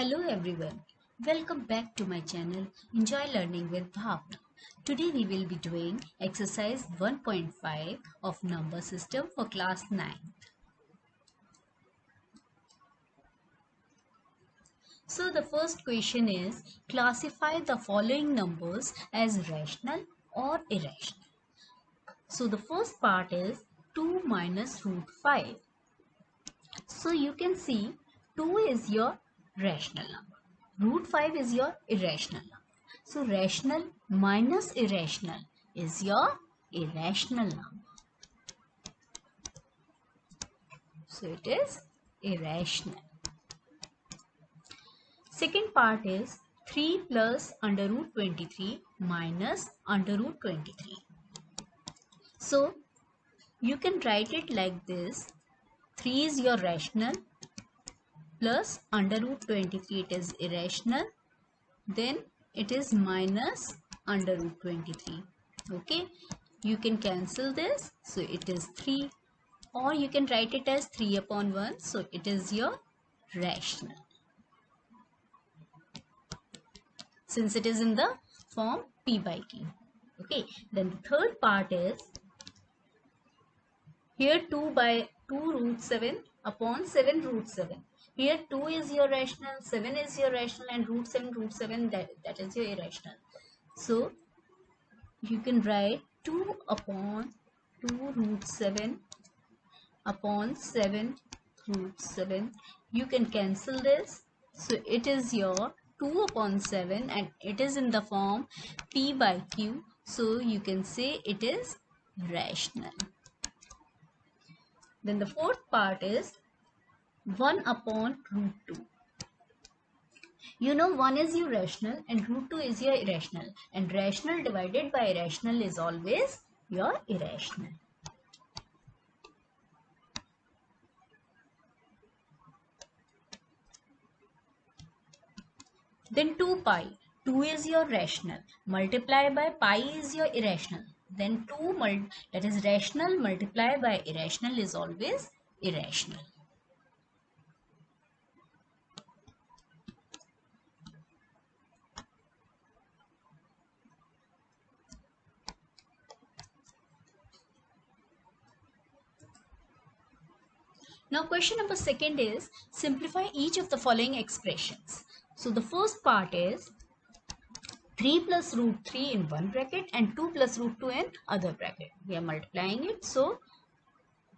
Hello everyone, welcome back to my channel Enjoy Learning with Bhavna. Today we will be doing exercise 1.5 of number system for class 9. So the first question is, classify the following numbers as rational or irrational. So the first part is 2 minus root 5. So you can see 2 is your rational number. Root 5 is your irrational number. So rational minus irrational is your irrational number. So it is irrational. Second part is 3 plus under root 23 minus under root 23. So you can write it like this. 3 is your rational plus under root 23 it is irrational. Then it is minus under root 23. Okay, you can cancel this, so it is 3, or you can write it as 3 upon 1, so it is your rational, since it is in the form p by q. Okay, then the third part is here 2 root 7 upon 7 root 7. Here 2 is your rational, 7 is your rational, and root 7 that is your irrational. So you can write 2 upon 2 root 7 upon 7 root 7. You can cancel this. So it is your 2 upon 7 and it is in the form p by q. So you can say it is rational. Then the fourth part is 1 upon root 2. You know 1 is your rational and root 2 is your irrational, and rational divided by irrational is always your irrational. Then 2 pi. 2 is your rational. Multiply by pi is your irrational. Then that is rational multiplied by irrational is always irrational. Now question number second is, simplify each of the following expressions. So the first part is 3 plus root 3 in one bracket and 2 plus root 2 in other bracket. We are multiplying it. So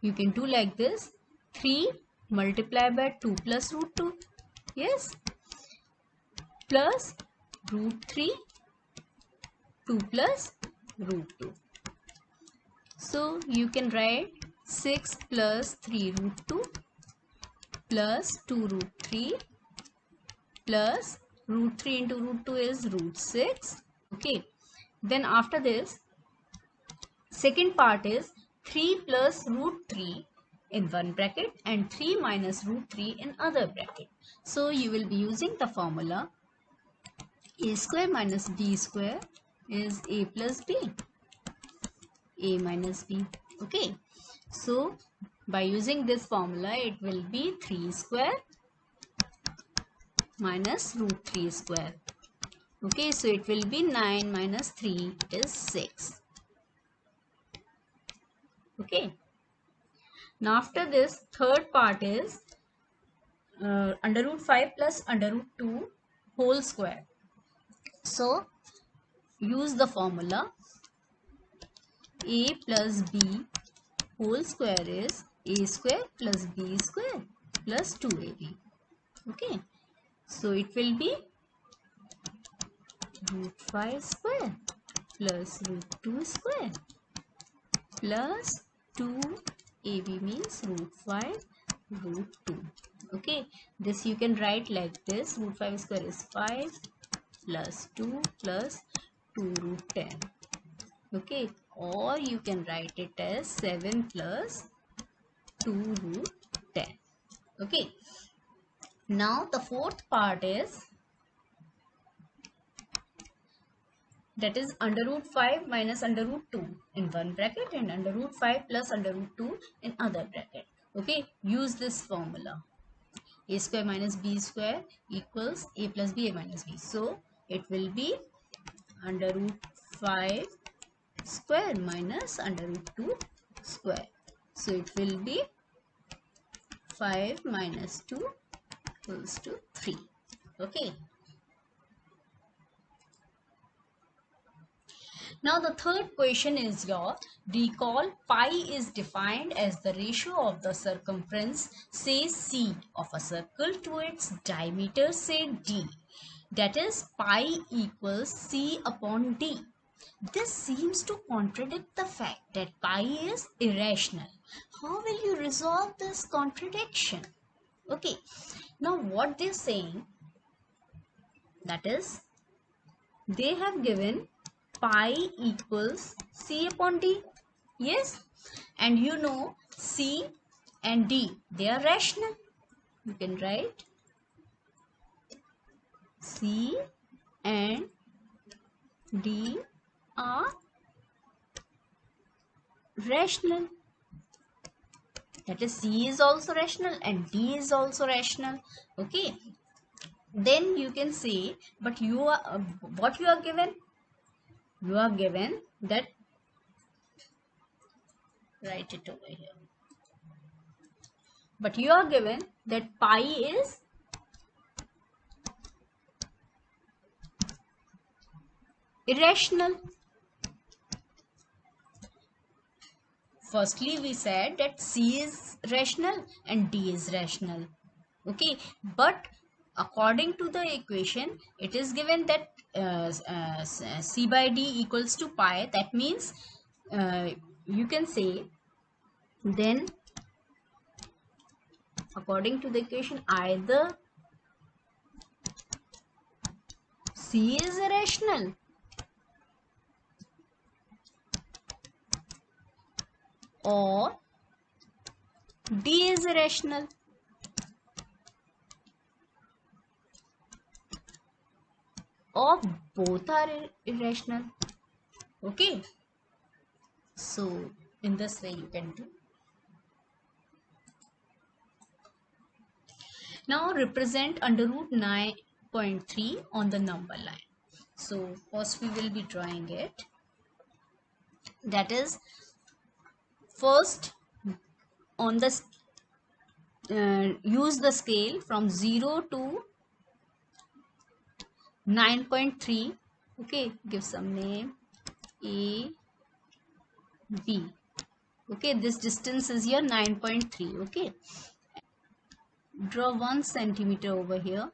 you can do like this. 3 multiplied by 2 plus root 2. Yes. Plus root 3. 2 plus root 2. So you can write 6 plus 3 root 2 plus 2 root 3 plus root 3 into root 2 is root 6. Okay. Then after this, second part is 3 plus root 3 in one bracket and 3 minus root 3 in other bracket. So you will be using the formula a square minus b square is a plus b. A minus b. Okay. So by using this formula, it will be 3 square minus root 3 square. Okay, so it will be 9 minus 3, it is 6. Okay. Now after this, third part is under root 5 plus under root 2 whole square. So use the formula a plus b whole square is a square plus b square plus 2ab. Okay. So it will be root 5 square plus root 2 square plus 2ab means root 5 root 2. Okay. This you can write like this. Root 5 square is 5 plus 2 plus 2 root 10. Okay. Or you can write it as 7 plus 2 root 10. Okay. Now the fourth part is, that is under root 5 minus under root 2 in one bracket and under root 5 plus under root 2 in other bracket. Okay. Use this formula. a square minus b square equals a plus b, a minus b. So it will be under root 5 square minus under root 2 square. So it will be 5 minus 2 equals to 3. Okay. Now the third question is your recall pi is defined as the ratio of the circumference say C of a circle to its diameter say D. That is pi equals C upon D. This seems to contradict the fact that pi is irrational. How will you resolve this contradiction? Okay, now what they're saying, that is, they have given pi equals C upon D. Yes, and you know C and D, they are rational. You can write C and D are rational. That is, C is also rational and D is also rational. Okay, then you can say, but you are what you are given? You are given that, write it over here. But you are given that pi is irrational. Firstly, we said that C is rational and D is rational. Okay, but according to the equation, it is given that C by D equals to pi. That means you can say then according to the equation either C is irrational or D is irrational. Or both are irrational. Okay, so in this way you can do. Now represent under root 9.3 on the number line. So first we will be drawing it. That is, first on the use the scale from 0 to 9.3. Okay, give some name A, B. Okay, this distance is here 9.3. Okay, draw 1 centimeter over here.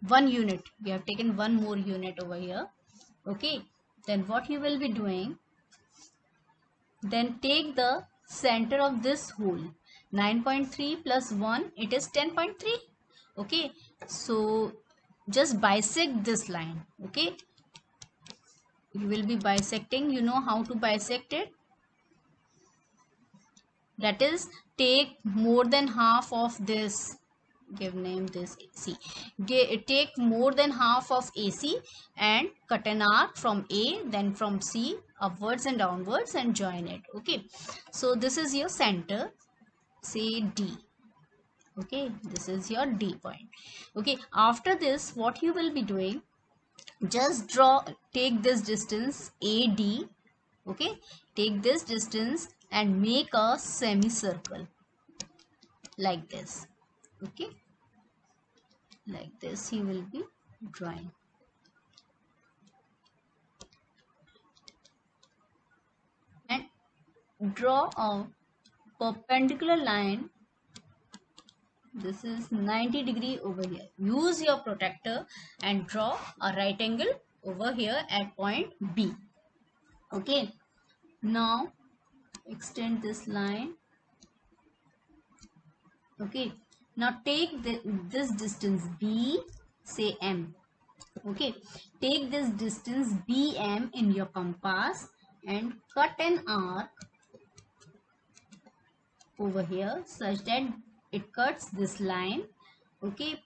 1 unit. We have taken 1 more unit over here. Okay, then what you will be doing? Then take the center of this hole. 9.3 plus 1, it is 10.3. Okay, so just bisect this line. Okay, you will be bisecting. You know how to bisect it? That is, take more than half of this. Give name this AC. Take more than half of AC and cut an arc from A, then from C upwards and downwards and join it. Okay, so this is your center, say D. Okay, this is your D point. Okay, after this what you will be doing, just take this distance AD. Okay, take this distance and make a semicircle like this. Okay, like this he will be drawing. And draw a perpendicular line. This is 90 degree over here. Use your protractor and draw a right angle over here at point B. Okay, now extend this line. Okay, now take this distance B, say M. Okay, take this distance BM in your compass and cut an arc over here such that it cuts this line. Okay,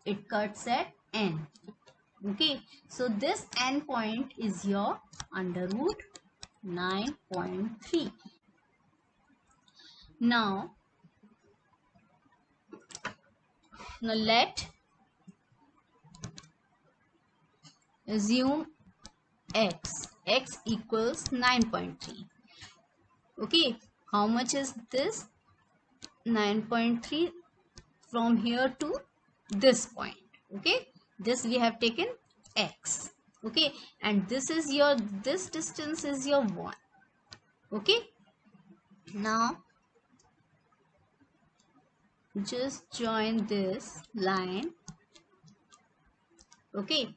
it cuts at N. Okay, so this N point is your under root 9.3. Now Now let assume x equals 9.3. Okay, how much is this? 9.3 from here to this point. Okay, this we have taken x. Okay, and this distance is your 1. Okay, now just join this line. Okay,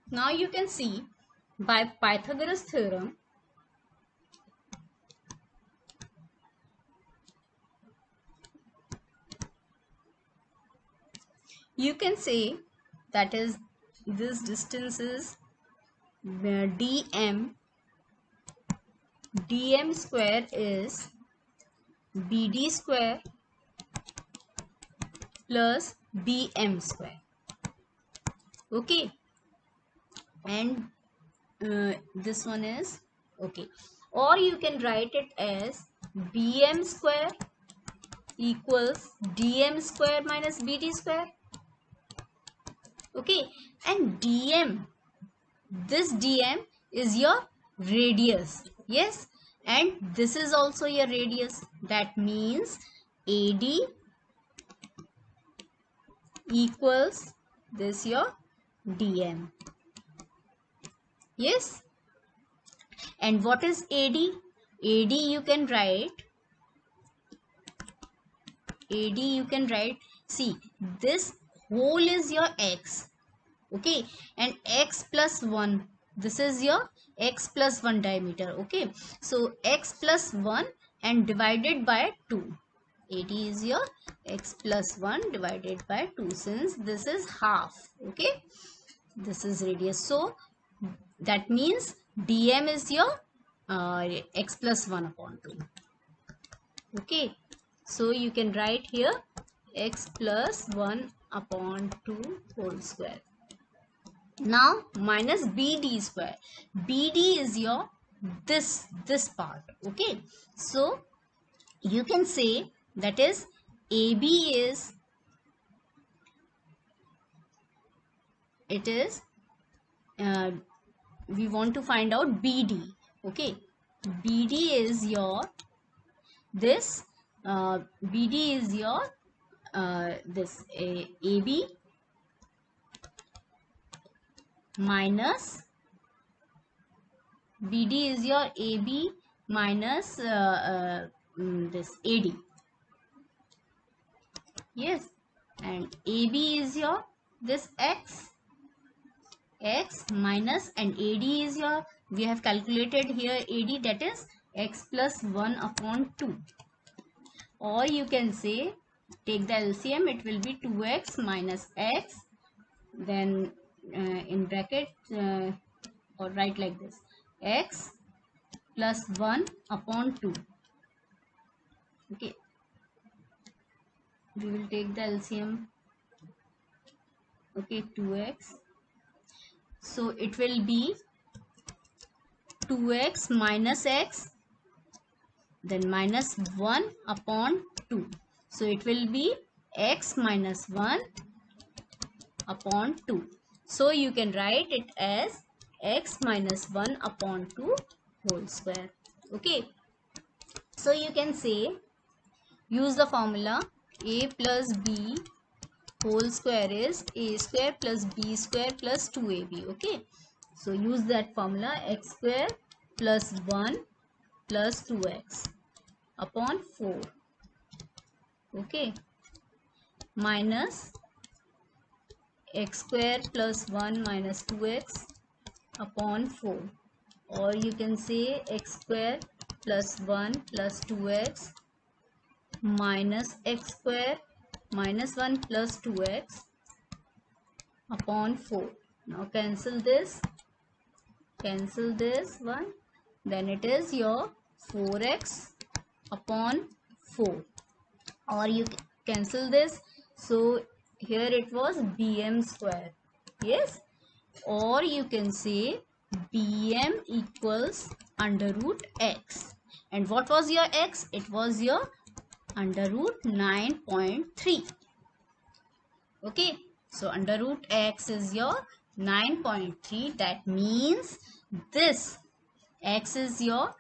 now you can see by Pythagoras theorem, you can say that is this distance is dm square is bd square plus bm square. Okay, and this one is okay, or you can write it as bm square equals dm square minus bd square. Okay, and dm, this dm is your radius. Yes, and this is also your radius. That means AD equals this your dm. Yes, and what is AD? AD you can write, see, this whole is your x. Okay, and x plus 1, this is your x plus 1 diameter. Okay, so x plus 1 and divided by 2. AD is your x plus 1 divided by 2, since this is half. Okay, this is radius, so that means dm is your x plus 1 upon 2. Okay, so you can write here x plus 1 upon 2 whole square. Now minus bd square. Bd is your this part. Okay, so you can say that is AB is, it is we want to find out BD. Okay, BD is your this BD is your this AB minus BD is your AB minus this AD. Yes, and AB is your this x minus, and AD is your, we have calculated here AD, that is x plus 1 upon 2. Or you can say take the LCM, it will be 2x minus x, then in bracket or write like this, x plus 1 upon 2. Okay, we will take the LCM. Okay, 2x, so it will be 2x minus x, then minus 1 upon 2, so it will be x minus 1 upon 2. So you can write it as x minus 1 upon 2 whole square. Okay, so you can say, use the formula a plus b whole square is a square plus b square plus 2ab. Okay, so use that formula, x square plus 1 plus 2x upon 4. Okay, minus x square plus 1 minus 2x upon 4, or you can say x square plus 1 plus 2x minus x square minus 1 plus 2x upon 4. Now cancel this one, then it is your 4x upon 4, or you cancel this, so here it was bm square. Yes, or you can say bm equals under root x, and what was your x? It was your under root 9.3. Okay, so under root x is your 9.3. That means this x is your,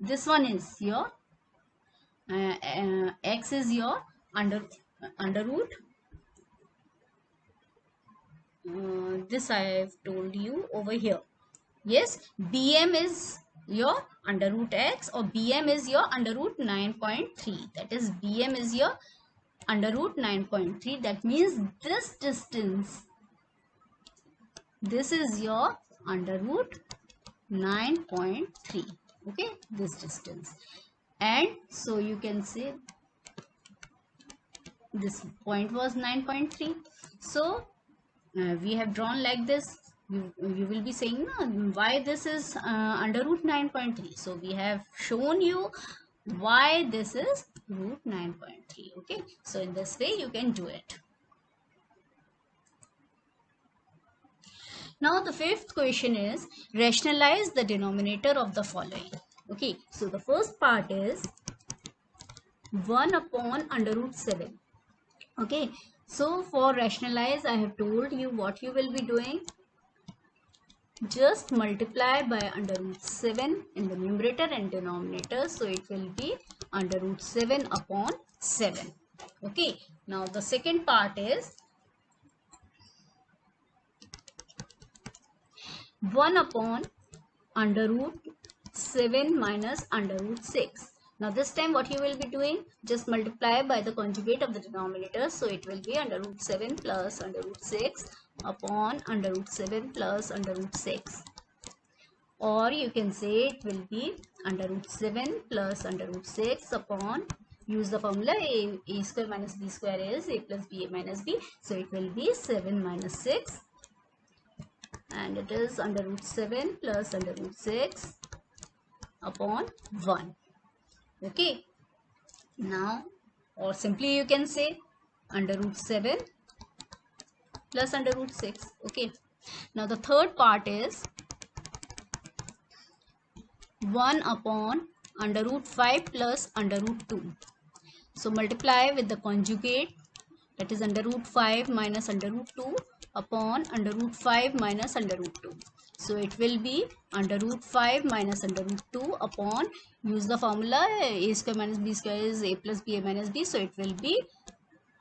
this one is your x is your under root this I have told you over here. Yes, bm is your under root x, or bm is your under root 9.3. That is, bm is your under root 9.3. That means this distance, this is your under root 9.3. Okay, this distance. And so you can say this point was 9.3. So we have drawn like this. You will be saying, no, why this is under root 9.3. So we have shown you why this is root 9.3. Okay, so in this way you can do it. Now the fifth question is, rationalize the denominator of the following. Okay, so the first part is 1 upon under root 7. Okay, so for rationalize, I have told you what you will be doing. Just multiply by under root 7 in the numerator and denominator. So it will be under root 7 upon 7. Okay, now the second part is 1 upon under root 7 minus under root 6. Now this time what you will be doing, just multiply by the conjugate of the denominator. So it will be under root 7 plus under root 6 upon under root 7 plus under root 6. Or you can say it will be under root 7 plus under root 6 upon, use the formula a square minus b square is a plus b minus b. So it will be 7 minus 6. And it is under root 7 plus under root 6 upon 1. Okay, now, or simply you can say under root 7 plus under root 6. Okay, now the third part is 1 upon under root 5 plus under root 2. So multiply with the conjugate, that is under root 5 minus under root 2 upon under root 5 minus under root 2. So it will be under root 5 minus under root 2 upon, use the formula a square minus b square is a plus b minus b. So it will be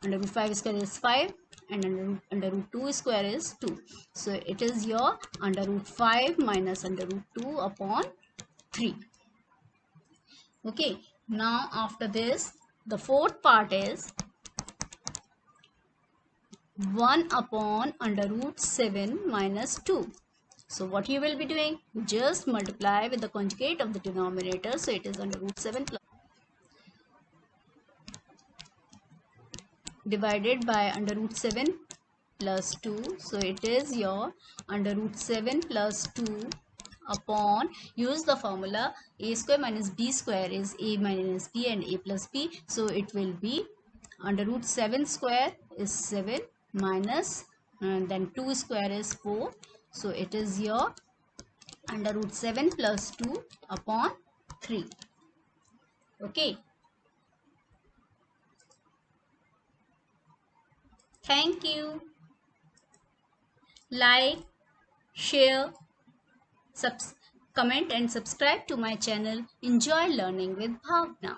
under root 5 square is 5 and under root 2 square is 2. So it is your under root 5 minus under root 2 upon 3. Okay, now after this, the fourth part is 1 upon under root 7 minus 2. So what you will be doing? Just multiply with the conjugate of the denominator. So it is under root 7 plus divided by under root 7 plus 2. So it is your under root 7 plus 2 upon, use the formula a square minus b square is a minus b and a plus b. So it will be under root 7 square is 7 minus and then 2 square is 4. So it is your under root 7 plus 2 upon 3. Okay. Thank you. Like, share, comment and subscribe to my channel. Enjoy learning with Bhavna.